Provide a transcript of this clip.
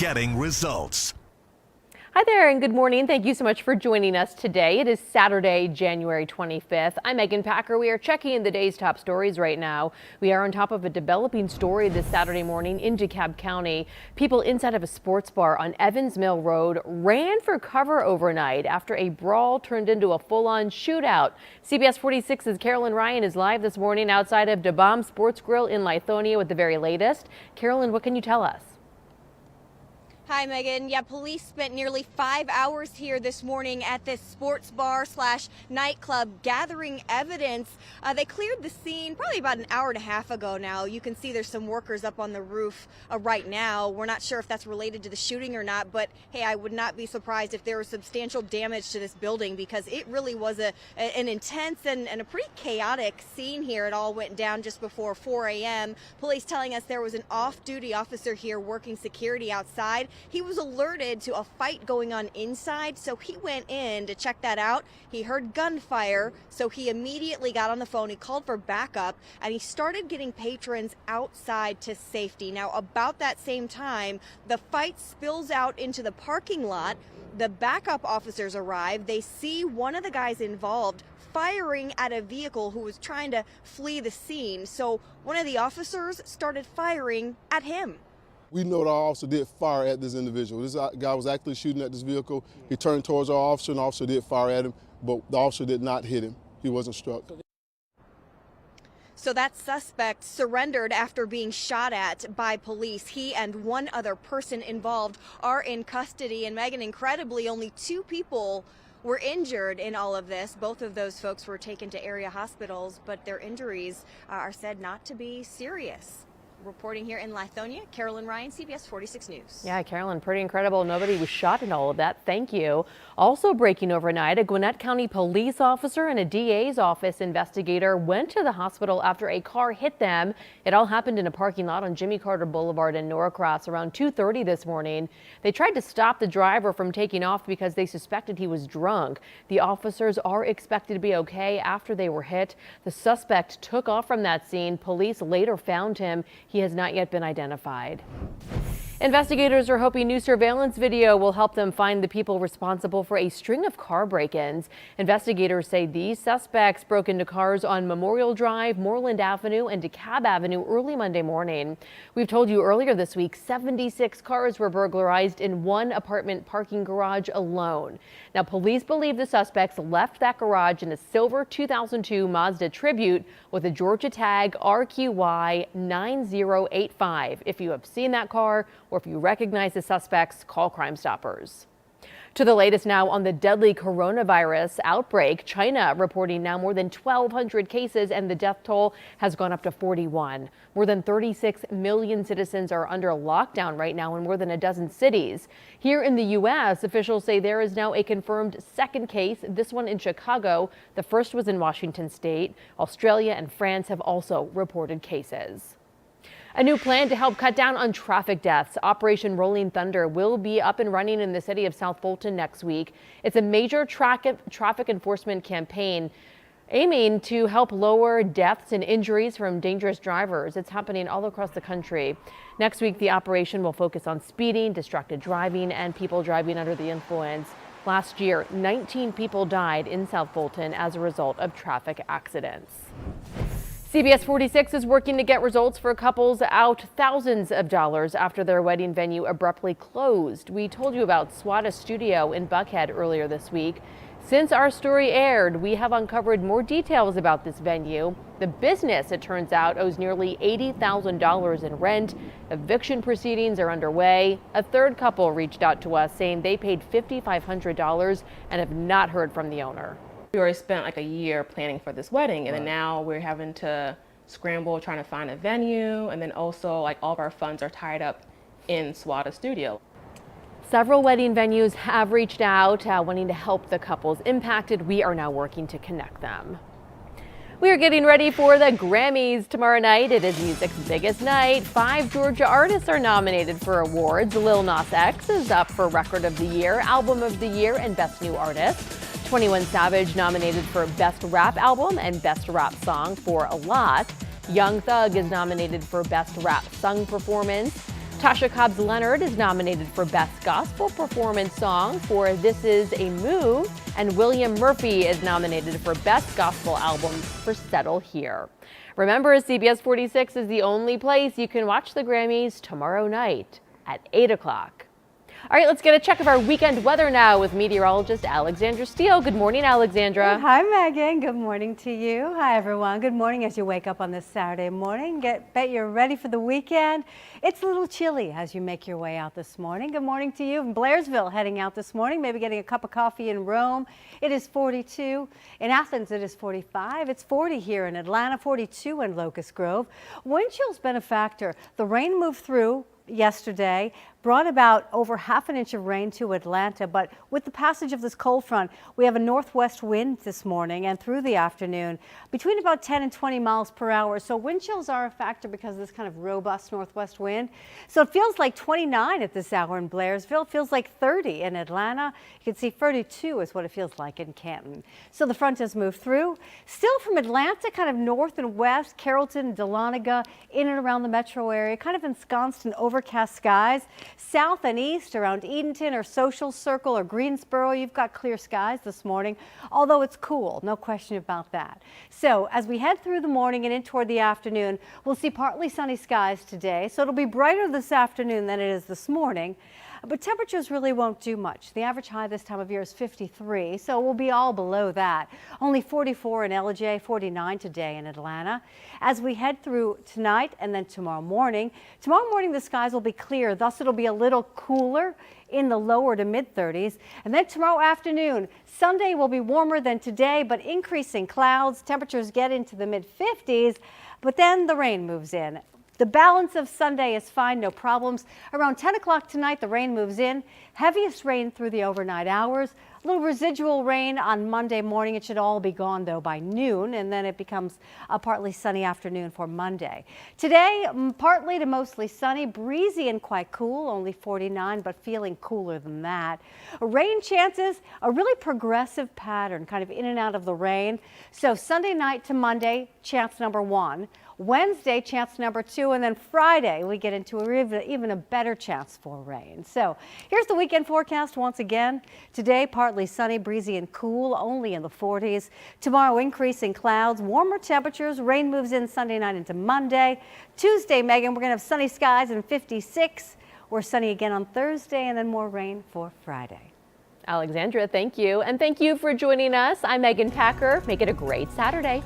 getting results. Hi there and good morning. Thank you so much for joining us today. It is Saturday, January 25th. I'm Megan Packer. We are checking the day's top stories right now. We are on top of a developing story this Saturday morning in DeKalb County. People inside of a sports bar on Evans Mill Road ran for cover overnight after a brawl turned into a full-on shootout. CBS 46's Carolyn Ryan is live this morning outside of DeBom Sports Grill in Lithonia with the very latest. Carolyn, what can you tell us? Hi, Megan. Yeah, police spent nearly 5 hours here this morning at this sports bar slash nightclub gathering evidence. They cleared the scene probably about an hour and a half ago now. You can see there's some workers up on the roof right now. We're not sure if that's related to the shooting or not, but hey, I would not be surprised if there was substantial damage to this building because it really was an intense and a pretty chaotic scene here. It all went down just before 4 a.m. Police telling us there was an off-duty officer here working security outside. He was alerted to a fight going on inside, so he went in to check that out. He heard gunfire, so he immediately got on the phone. He called for backup, and he started getting patrons outside to safety. Now, about that same time, the fight spills out into the parking lot. The backup officers arrive. They see one of the guys involved firing at a vehicle who was trying to flee the scene. So one of the officers started firing at him. We know the officer did fire at this individual. This guy was actually shooting at this vehicle. He turned towards our officer, and the officer did fire at him, but the officer did not hit him. He wasn't struck. So that suspect surrendered after being shot at by police. He and one other person involved are in custody. And Megan, incredibly, only 2 people were injured in all of this. Both of those folks were taken to area hospitals, but their injuries are said not to be serious. Reporting here in Lithonia, Carolyn Ryan, CBS 46 News. Yeah, Carolyn, pretty incredible. Nobody was shot in all of that. Thank you. Also breaking overnight, a Gwinnett County police officer and a DA's office investigator went to the hospital after a car hit them. It all happened in a parking lot on Jimmy Carter Boulevard in Norcross around 2:30 this morning. They tried to stop the driver from taking off because they suspected he was drunk. The officers are expected to be okay after they were hit. The suspect took off from that scene. Police later found him. He has not yet been identified. Investigators are hoping new surveillance video will help them find the people responsible for a string of car break-ins. Investigators say these suspects broke into cars on Memorial Drive, Moreland Avenue, and DeKalb Avenue early Monday morning. We've told you earlier this week 76 cars were burglarized in one apartment parking garage alone. Now, police believe the suspects left that garage in a silver 2002 Mazda Tribute with a Georgia tag RQY 9085. If you have seen that car, or if you recognize the suspects, call Crime Stoppers. To the latest now on the deadly coronavirus outbreak. China reporting now more than 1,200 cases, and the death toll has gone up to 41. More than 36 million citizens are under lockdown right now in more than a dozen cities. Here in the U.S., officials say there is now a confirmed second case, this one in Chicago. The first was in Washington state. Australia and France have also reported cases. A new plan to help cut down on traffic deaths. Operation Rolling Thunder will be up and running in the city of South Fulton next week. It's a major traffic enforcement campaign aiming to help lower deaths and injuries from dangerous drivers. It's happening all across the country. Next week, the operation will focus on speeding, distracted driving, and people driving under the influence. Last year, 19 people died in South Fulton as a result of traffic accidents. CBS 46 is working to get results for couples out thousands of dollars after their wedding venue abruptly closed. We told you about Swada Studio in Buckhead earlier this week. Since our story aired, we have uncovered more details about this venue. The business, it turns out, owes nearly $80,000 in rent. Eviction proceedings are underway. A third couple reached out to us saying they paid $5,500 and have not heard from the owner. We already spent like a year planning for this wedding, and then now we're having to scramble trying to find a venue, and then also like all of our funds are tied up in Swada Studio. Several wedding venues have reached out wanting to help the couples impacted. We are now working to connect them. We are getting ready for the Grammys tomorrow night. It is music's biggest night. 5 Georgia artists are nominated for awards. Lil Nas X is up for Record of the Year, Album of the Year, and Best New Artist. 21 Savage nominated for Best Rap Album and Best Rap Song for A Lot. Young Thug is nominated for Best Rap Sung Performance. Tasha Cobbs Leonard is nominated for Best Gospel Performance Song for This Is a Move, and William Murphy is nominated for Best Gospel Album for Settle Here. Remember, CBS 46 is the only place you can watch the Grammys tomorrow night at 8 o'clock. All right, let's get a check of our weekend weather now with meteorologist Alexandra Steele. Good morning, Alexandra. Hi, Megan. Good morning to you. Hi, everyone. Good morning as you wake up on this Saturday morning. Bet you're ready for the weekend. It's a little chilly as you make your way out this morning. Good morning to you in Blairsville, heading out this morning, maybe getting a cup of coffee in Rome. It is 42. In Athens, it is 45. It's 40 here in Atlanta, 42 in Locust Grove. Wind chill's been a factor. The rain moved through yesterday, brought about over half an inch of rain to Atlanta, but with the passage of this cold front, we have a northwest wind this morning and through the afternoon between about 10 and 20 miles per hour. So wind chills are a factor because of this kind of robust northwest wind. So it feels like 29 at this hour in Blairsville, feels like 30 in Atlanta. You can see 32 is what it feels like in Canton. So the front has moved through. Still from Atlanta, kind of north and west, Carrollton, Dahlonega, in and around the metro area, kind of ensconced in overcast skies. South and east around Edenton or Social Circle or Greensboro, you've got clear skies this morning, although it's cool, no question about that. So as we head through the morning and in toward the afternoon, we'll see partly sunny skies today. So it'll be brighter this afternoon than it is this morning. But temperatures really won't do much. The average high this time of year is 53, so we'll be all below that. Only 44 in LJ, 49 today in Atlanta. As we head through tonight and then tomorrow morning the skies will be clear, thus it'll be a little cooler in the lower to mid 30s. And then tomorrow afternoon, Sunday will be warmer than today, but increasing clouds. Temperatures get into the mid 50s, but then the rain moves in. The balance of Sunday is fine, no problems. Around 10 o'clock tonight, the rain moves in. Heaviest rain through the overnight hours. A little residual rain on Monday morning. It should all be gone, though, by noon, and then it becomes a partly sunny afternoon for Monday. Today, partly to mostly sunny, breezy and quite cool, only 49, but feeling cooler than that. Rain chances, a really progressive pattern, kind of in and out of the rain. So Sunday night to Monday, chance number 1. Wednesday, chance number 2, and then Friday, we get into even a better chance for rain. So here's the weekend forecast once again. Today, partly sunny, breezy, and cool, only in the 40s. Tomorrow, increasing clouds, warmer temperatures. Rain moves in Sunday night into Monday. Tuesday, Megan, we're going to have sunny skies and 56. We're sunny again on Thursday, and then more rain for Friday. Alexandra, thank you. And thank you for joining us. I'm Megan Packer. Make it a great Saturday.